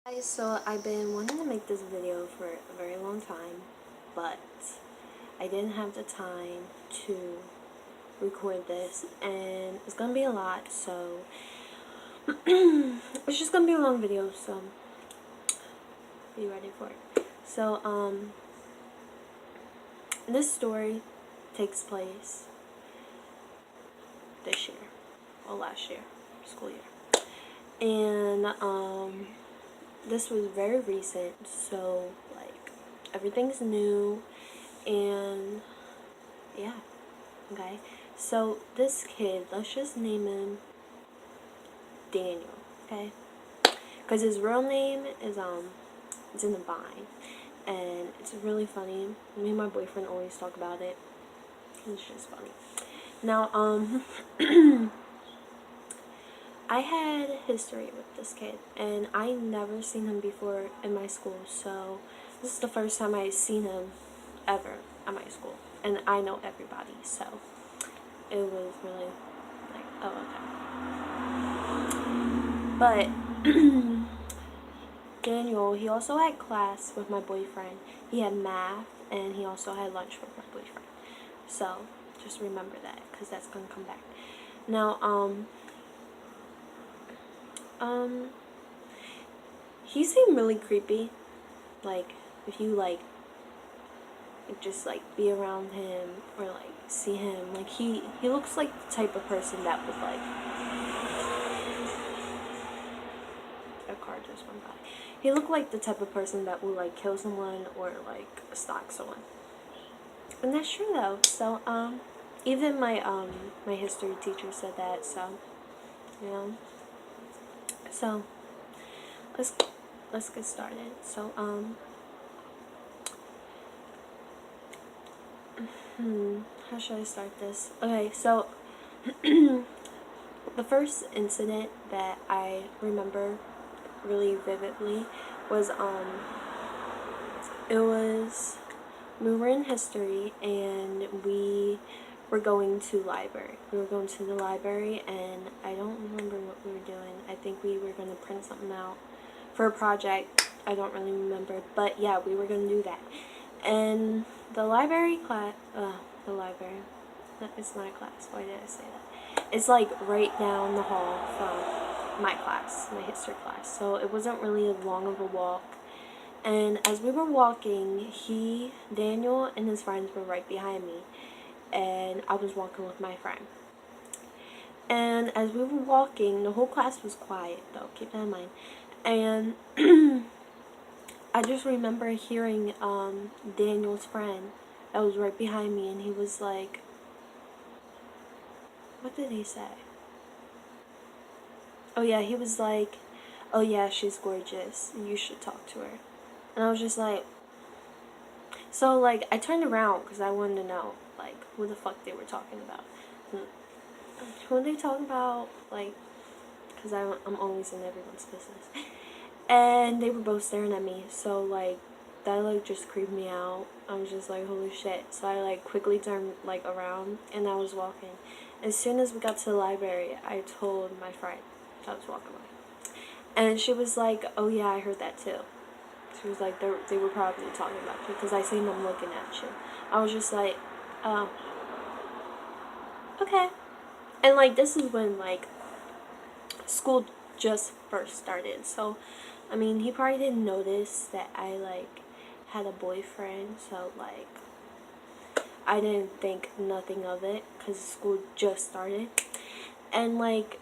Guys, so I've been wanting to make this video for a very long time, but I didn't have the time to record this, and it's gonna be a lot, so it's just gonna be a long video, so be ready for it. So, this story takes place this year, or last year, school year, and, this was very recent, so, like, everything's new, and, yeah, okay, so, this kid, let's just name him Daniel, okay, because his real name is, it's in the bind, and it's really funny. Me and my boyfriend always talk about it. It's just funny. Now, I had history with this kid, and I never seen him before in my school, so this is the first time I seen him ever at my school, and I know everybody, so it was really like, oh, okay. But Daniel, he also had class with my boyfriend. He had math, and he also had lunch with my boyfriend. So just remember that, because that's gonna come back. Now, he seemed really creepy. Like, if you like just like be around him or like see him, like he looks like the type of person that would like, a car just went by. He looked like the type of person that would like kill someone or like stalk someone. And that's true though. So even my history teacher said that, so you know. So let's get started. So how should I start this? Okay, so the first incident that I remember really vividly was we were in history, and we were going to library. We were going to the library, and I don't remember what we were doing. I think we were going to print something out for a project. I don't really remember, but yeah, we were going to do that. And the library class, the library, it's not a class, why did I say that? It's like right down the hall from my class, my history class, so it wasn't really as long of a walk. And as we were walking, Daniel and his friends were right behind me, and I was walking with my friend. And as we were walking, the whole class was quiet though, keep that in mind, and I just remember hearing Daniel's friend that was right behind me, and he was like, what did he say? Oh yeah, he was like, oh yeah, she's gorgeous, you should talk to her. And I was just like, so like I turned around because I wanted to know like who the fuck they were talking about. Who are they talking about? Like, because I'm always in everyone's business. And they were both staring at me, so like that like just creeped me out. I was just like, holy shit. So I like quickly turned like around, and I was walking. As soon as we got to the library, I told my friend I was walking away, and she was like, oh yeah, I heard that too. She was like, they were probably talking about you because I seen them looking at you. I was just like, oh, okay. And like this is when like school just first started, so I mean he probably didn't notice that I like had a boyfriend, so like I didn't think nothing of it because school just started. And like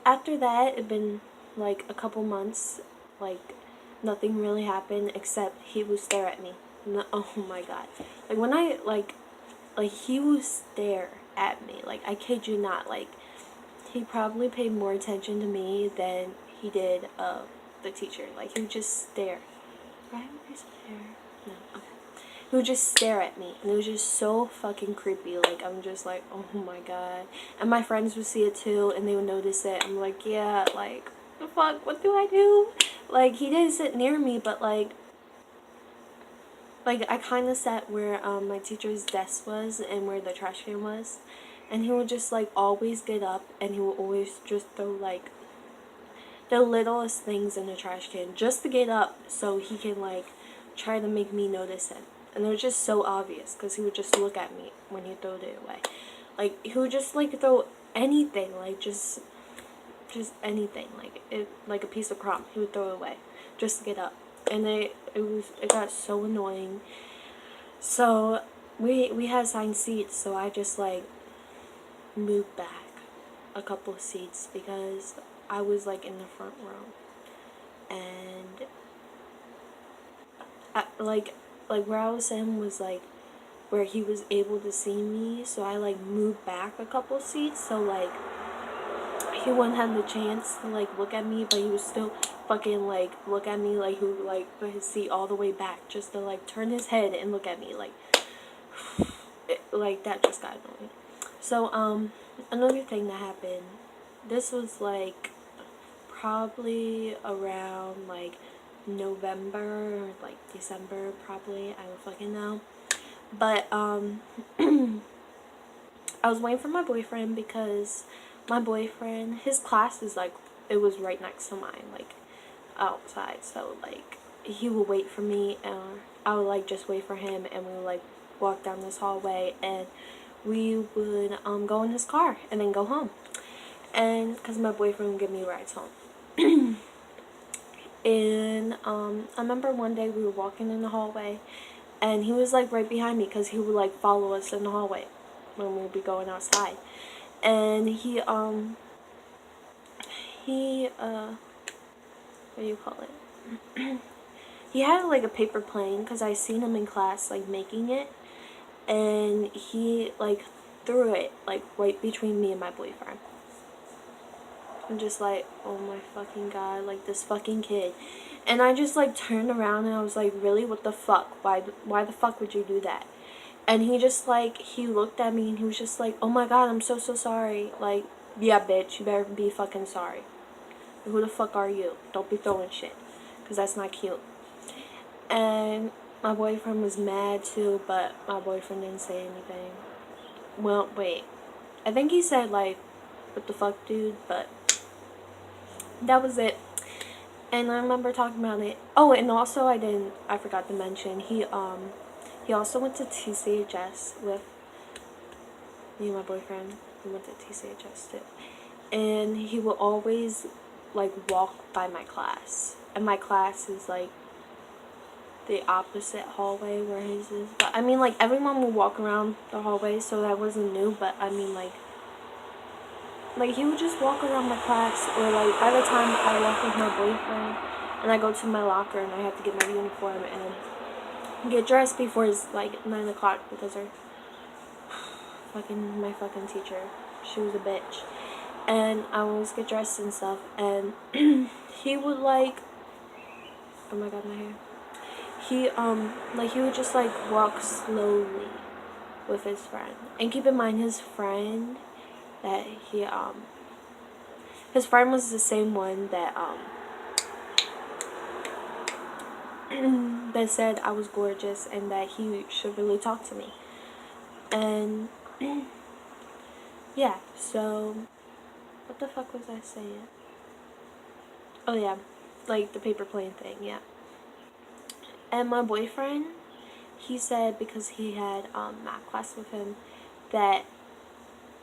after that, it'd been like a couple months, like nothing really happened except he would stare at me. No, oh my god, like when I like he would stare at me, like I kid you not, like he probably paid more attention to me than he did the teacher. Like he would just stare. Right? Would he stare? No. Okay. He would just stare at me, and it was just so fucking creepy. Like I'm just like, oh my god. And my friends would see it too, and they would notice it. I'm like, yeah, like the fuck, what do I do? Like he didn't sit near me, but like I kind of sat where my teacher's desk was and where the trash can was, and he would just like always get up, and he would always just throw like the littlest things in the trash can just to get up so he can like try to make me notice it. And it was just so obvious because he would just look at me when he threw it away. Like he would just like throw anything, like just anything, like it, like a piece of crumb. He would throw it away just to get up, and it got so annoying. So we had assigned seats, so I just like moved back a couple of seats because I was like in the front row, and like where I was sitting was like where he was able to see me, so I like moved back a couple seats so like he wouldn't have the chance to like look at me, but he was still fucking like look at me, like he would like put his seat all the way back just to like turn his head and look at me like like that just got annoying. So another thing that happened, this was like probably around like November or like December probably, I don't fucking know. But I was waiting for my boyfriend because my boyfriend, his class is like, it was right next to mine, like outside. So like he would wait for me, and I would like just wait for him, and we would like walk down this hallway, and we would go in his car and then go home. And because my boyfriend would give me rides home. And I remember one day we were walking in the hallway, and he was like right behind me because he would like follow us in the hallway when we would be going outside. And he what do you call it? He had like a paper plane because I seen him in class like making it, and he like threw it like right between me and my boyfriend. I'm just like, oh my fucking god, like this fucking kid. And I just like turned around and I was like, really, what the fuck? Why the fuck would you do that? And he just like, he looked at me and he was just like, oh my god, I'm so sorry. Like, yeah, bitch, you better be fucking sorry. Who the fuck are you? Don't be throwing shit, because that's not cute. And my boyfriend was mad too, but my boyfriend didn't say anything. Well, wait. I think he said like, what the fuck, dude? But that was it. And I remember talking about it. Oh, and also I forgot to mention, he also went to TCHS with me and my boyfriend. We went to TCHS too. And he will always like walk by my class. And my class is like the opposite hallway where his is. But I mean, like, everyone will walk around the hallway, so that wasn't new. But I mean, like he would just walk around my class, or like by the time I left with my boyfriend and I go to my locker and I have to get my uniform and get dressed before it's like 9 o'clock because my fucking teacher, she was a bitch. And I always get dressed and stuff, and he would like, oh my god, my hair. He like he would just like walk slowly with his friend. And keep in mind, his friend that his friend was the same one that that said I was gorgeous and that he should really talk to me. And yeah, so what the fuck was I saying? Oh yeah, like the paper plane thing, yeah. And my boyfriend, he said because he had math class with him that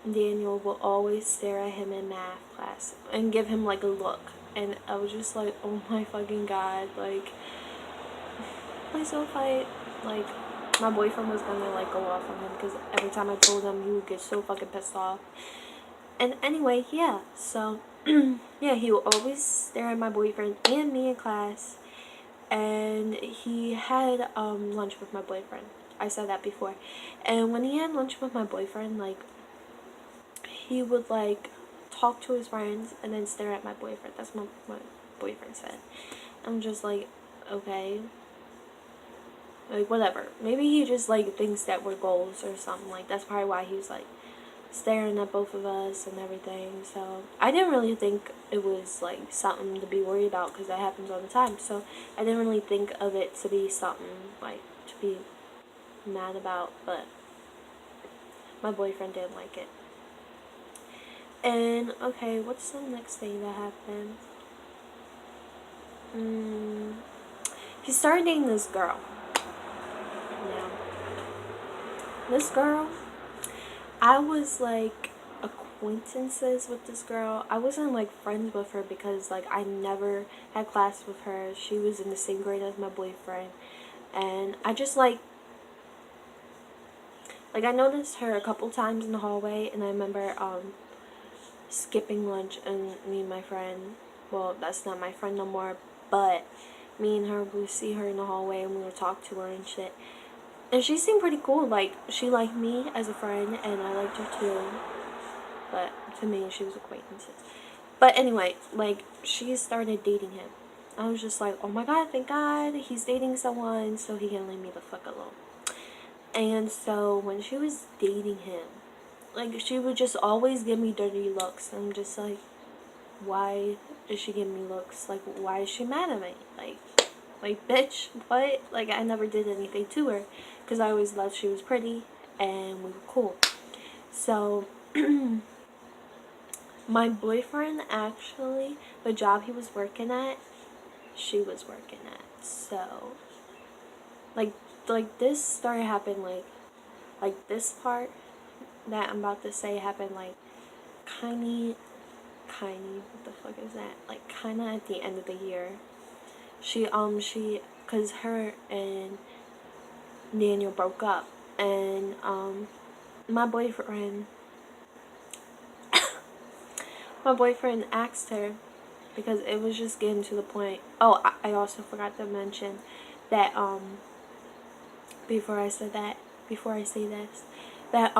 Daniel will always stare at him in math class and give him like a look. And I was just like, oh my fucking god, like, please don't fight. Like, my boyfriend was gonna like go off on him because every time I told him, he would get so fucking pissed off. And anyway, yeah, so yeah, he will always stare at my boyfriend and me in class. And he had lunch with my boyfriend. I said that before. And when he had lunch with my boyfriend, like, he would like talk to his friends and then stare at my boyfriend. That's what my boyfriend said. I'm just like, okay, like, whatever. Maybe he just like thinks that we're goals or something. Like, that's probably why he was like staring at both of us and everything. So I didn't really think it was like something to be worried about because that happens all the time. So I didn't really think of it to be something like to be mad about. But my boyfriend didn't like it. And okay, what's the next thing that happened? mm, he started dating this girl. Now, this girl, I was like acquaintances with this girl. I wasn't like friends with her because like I never had class with her. She was in the same grade as my boyfriend, and I just like I noticed her a couple times in the hallway, and I remember skipping lunch, and me and my friend, well, that's not my friend no more, but me and her, we see her in the hallway and we would talk to her and shit. And she seemed pretty cool. Like, she liked me as a friend, and I liked her too. But to me, she was acquaintances. But anyway, like, she started dating him. I was just like, oh my god, thank god he's dating someone so he can leave me the fuck alone. And so when she was dating him, like, she would just always give me dirty looks. I'm just like, why is she giving me looks? Like, why is she mad at me? Like, bitch, what? Like, I never did anything to her, because I always loved she was pretty, and we were cool. So, my boyfriend, actually, the job he was working at, she was working at. So, like, this story happened, like, this part that I'm about to say happened, like, what the fuck is that? Like, kinda at the end of the year. Cause her and Daniel broke up, and, my boyfriend, asked her, because it was just getting to the point. Oh, I also forgot to mention that, before I say this, that,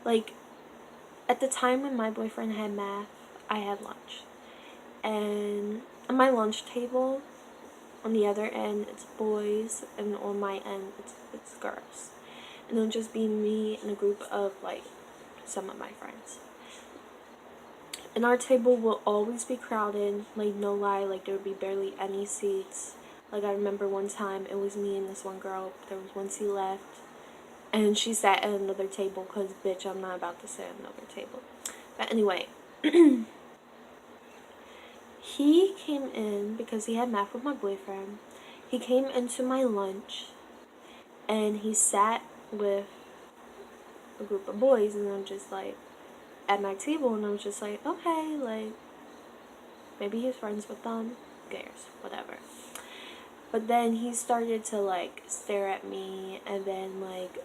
like, at the time when my boyfriend had math, I had lunch. And on my lunch table, on the other end, it's boys, and on my end, it's girls. And it'll just be me and a group of, like, some of my friends. And our table will always be crowded, like, no lie, like, there would be barely any seats. Like, I remember one time, it was me and this one girl, there was one seat left, and she sat at another table, because, bitch, I'm not about to sit at another table. But anyway, he came in, because he had math with my boyfriend, he came into my lunch, and he sat with a group of boys, and I'm just like, at my table, and I was just like, okay, like, maybe he's friends with them, who cares, whatever. But then he started to, like, stare at me, and then, like,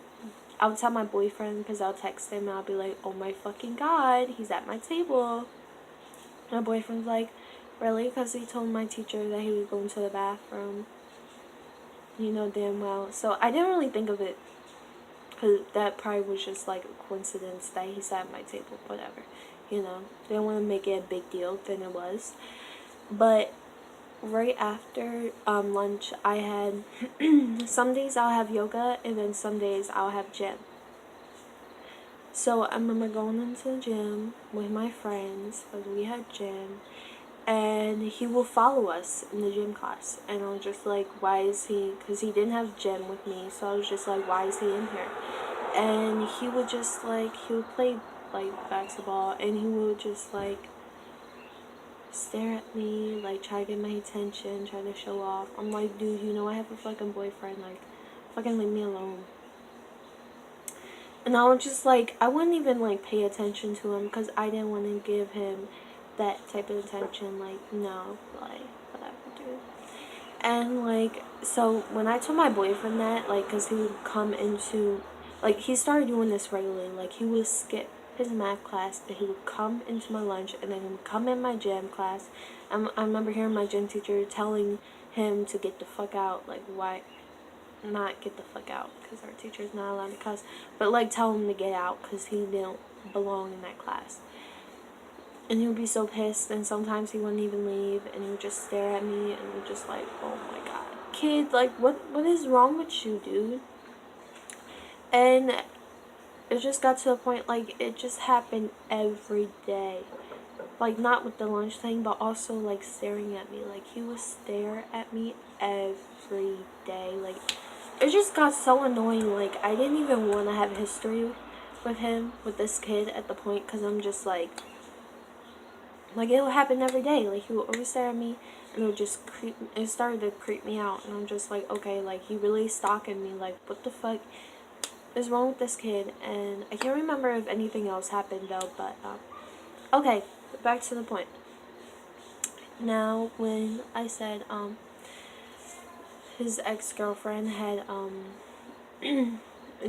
I would tell my boyfriend, because I'll text him, and I'll be like, oh my fucking god, he's at my table. My boyfriend's like, really? Because he told my teacher that he was going to the bathroom. You know damn well. So I didn't really think of it, because that probably was just, like, a coincidence that he sat at my table, whatever. You know, didn't want to make it a big deal than it was. But right after lunch, I had, some days I'll have yoga, and then some days I'll have gym. So I remember going into the gym with my friends, because we had gym, and he will follow us in the gym class, and I was just like, why is he, because he didn't have gym with me, so I was just like, why is he in here? And he would just, like, he would play, like, basketball, and he would just, like, stare at me, like, try to get my attention, try to show off. I'm like, dude, you know I have a fucking boyfriend, like, fucking leave me alone. And I was just like, I wouldn't even, like, pay attention to him, because I didn't want to give him that type of attention. Like, no, like, whatever, dude. And, like, so when I told my boyfriend that, like, because he would come into, like, he started doing this regularly. Like, he would skip his math class, and he would come into my lunch, and then he would come in my gym class. I remember hearing my gym teacher telling him to get the fuck out. Like, why not get the fuck out, because our teacher's not allowed to cuss, but, like, tell him to get out, because he didn't belong in that class. And he would be so pissed, and sometimes he wouldn't even leave, and he would just stare at me, and we're just like, oh my god, kid, like, what is wrong with you, dude? And it just got to a point, like, it just happened every day. Like, not with the lunch thing, but also, like, staring at me. Like, he would stare at me every day. Like, it just got so annoying. Like, I didn't even want to have history with him, with this kid, at the point, because I'm just like, Like, it would happen every day. Like, he would always stare at me, and it started to creep me out. And I'm just like, okay, like, he really stalking me. Like, what the fuck is wrong with this kid? And I can't remember if anything else happened, though, but, okay, back to the point. Now, when I said, his ex-girlfriend had,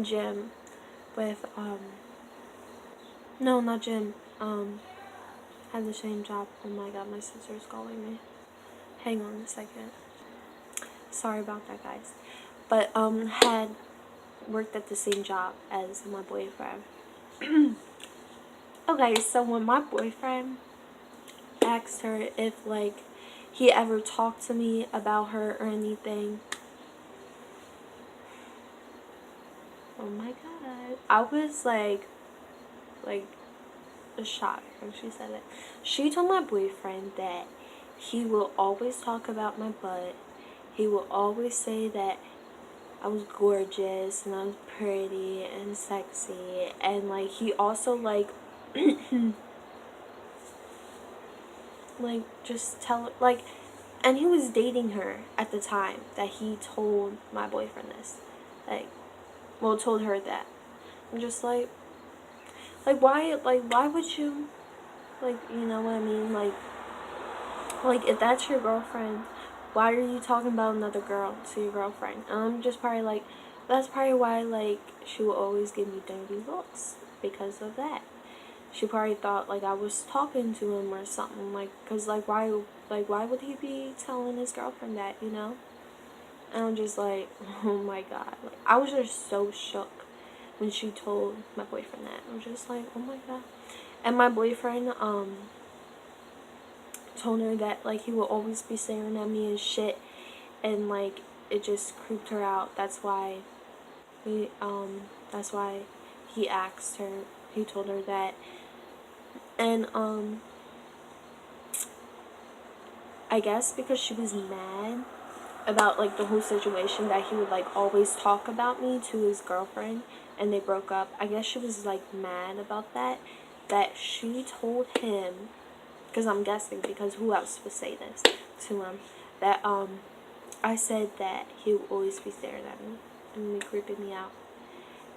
Jim with, no, not Jim, had the same job. Oh my god, my sister's calling me. Hang on a second. Sorry about that, guys. But, had worked at the same job as my boyfriend. Okay, so when my boyfriend asked her if, like, he ever talked to me about her or anything, oh my god, I was like shocked when she said it. She told my boyfriend that he will always talk about my butt. He will always say that I was gorgeous and I was pretty and sexy, and like he also like like just tell like, and he was dating her at the time that he told my boyfriend this, like, well, told her that. I'm just like why would you, like, you know what I mean, like if that's your girlfriend, why are you talking about another girl to your girlfriend? And I'm just probably like, that's probably why, like, she will always give me dirty looks, because of that. She probably thought, like, I was talking to him or something, like, because, like, why would he be telling his girlfriend that, you know? And I'm just like, oh my god. Like, I was just so shook when she told my boyfriend that. I'm just like, oh my god. And my boyfriend, told her that, like, he will always be staring at me and shit, and, like, it just creeped her out. That's why that's why he asked her, he told her that. And, I guess because she was mad about, like, the whole situation, that he would, like, always talk about me to his girlfriend, and they broke up. I guess she was, like, mad about that she told him, because I'm guessing, because who else would say this to him, that, I said that he would always be staring at me and be creeping me out.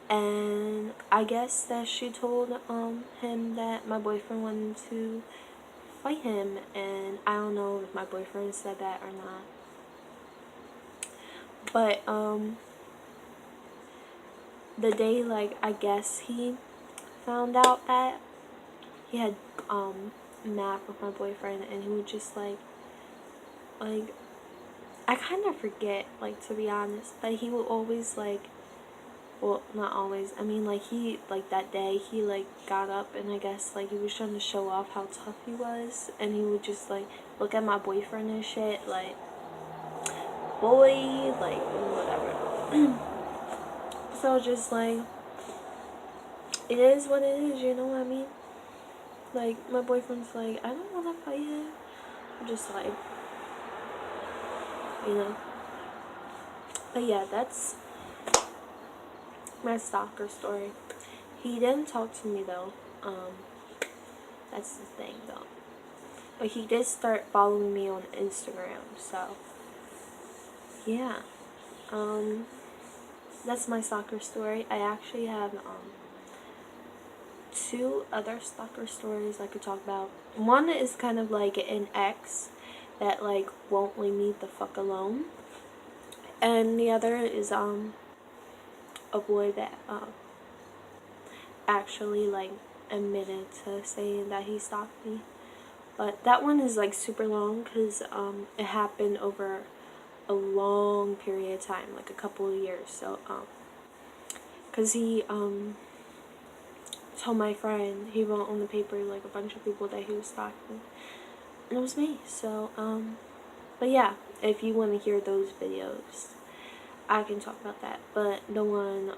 And I guess that she told, him that my boyfriend wanted to fight him, and I don't know if my boyfriend said that or not. But, the day, like, I guess he found out that he had, nap with my boyfriend, and he would just, like, I kind of forget, like, to be honest, but he would always, like, well, not always, I mean, like, he, like, that day, he, like, got up, and I guess, like, he was trying to show off how tough he was, and he would just, like, look at my boyfriend and shit, like, boy, like, whatever. So, just, like, it is what it is, you know what I mean? Like, my boyfriend's like, I don't want to fight him. I'm just like, you know. But yeah, that's my stalker story. He didn't talk to me, though. That's the thing, though. But he did start following me on Instagram, so yeah. That's my stalker story. I actually have, 2 other stalker stories I could talk about. One is kind of like an ex that, like, won't leave me the fuck alone. And the other is, a boy that, actually, like, admitted to saying that he stalked me. But that one is, like, super long, because, it happened over a long period of time, like a couple of years. So, because he, told my friend, he wrote on the paper, like, a bunch of people that he was stalking, and it was me. So, but yeah, if you want to hear those videos, I can talk about that. But the one,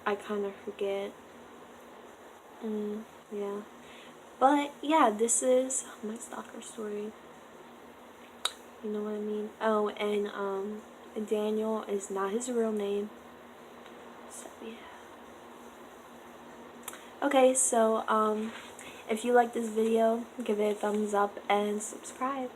I kind of forget. Yeah. But yeah, this is my stalker story. You know what I mean? Oh, and Daniel is not his real name. So yeah. Okay, so If you like this video, give it a thumbs up and subscribe.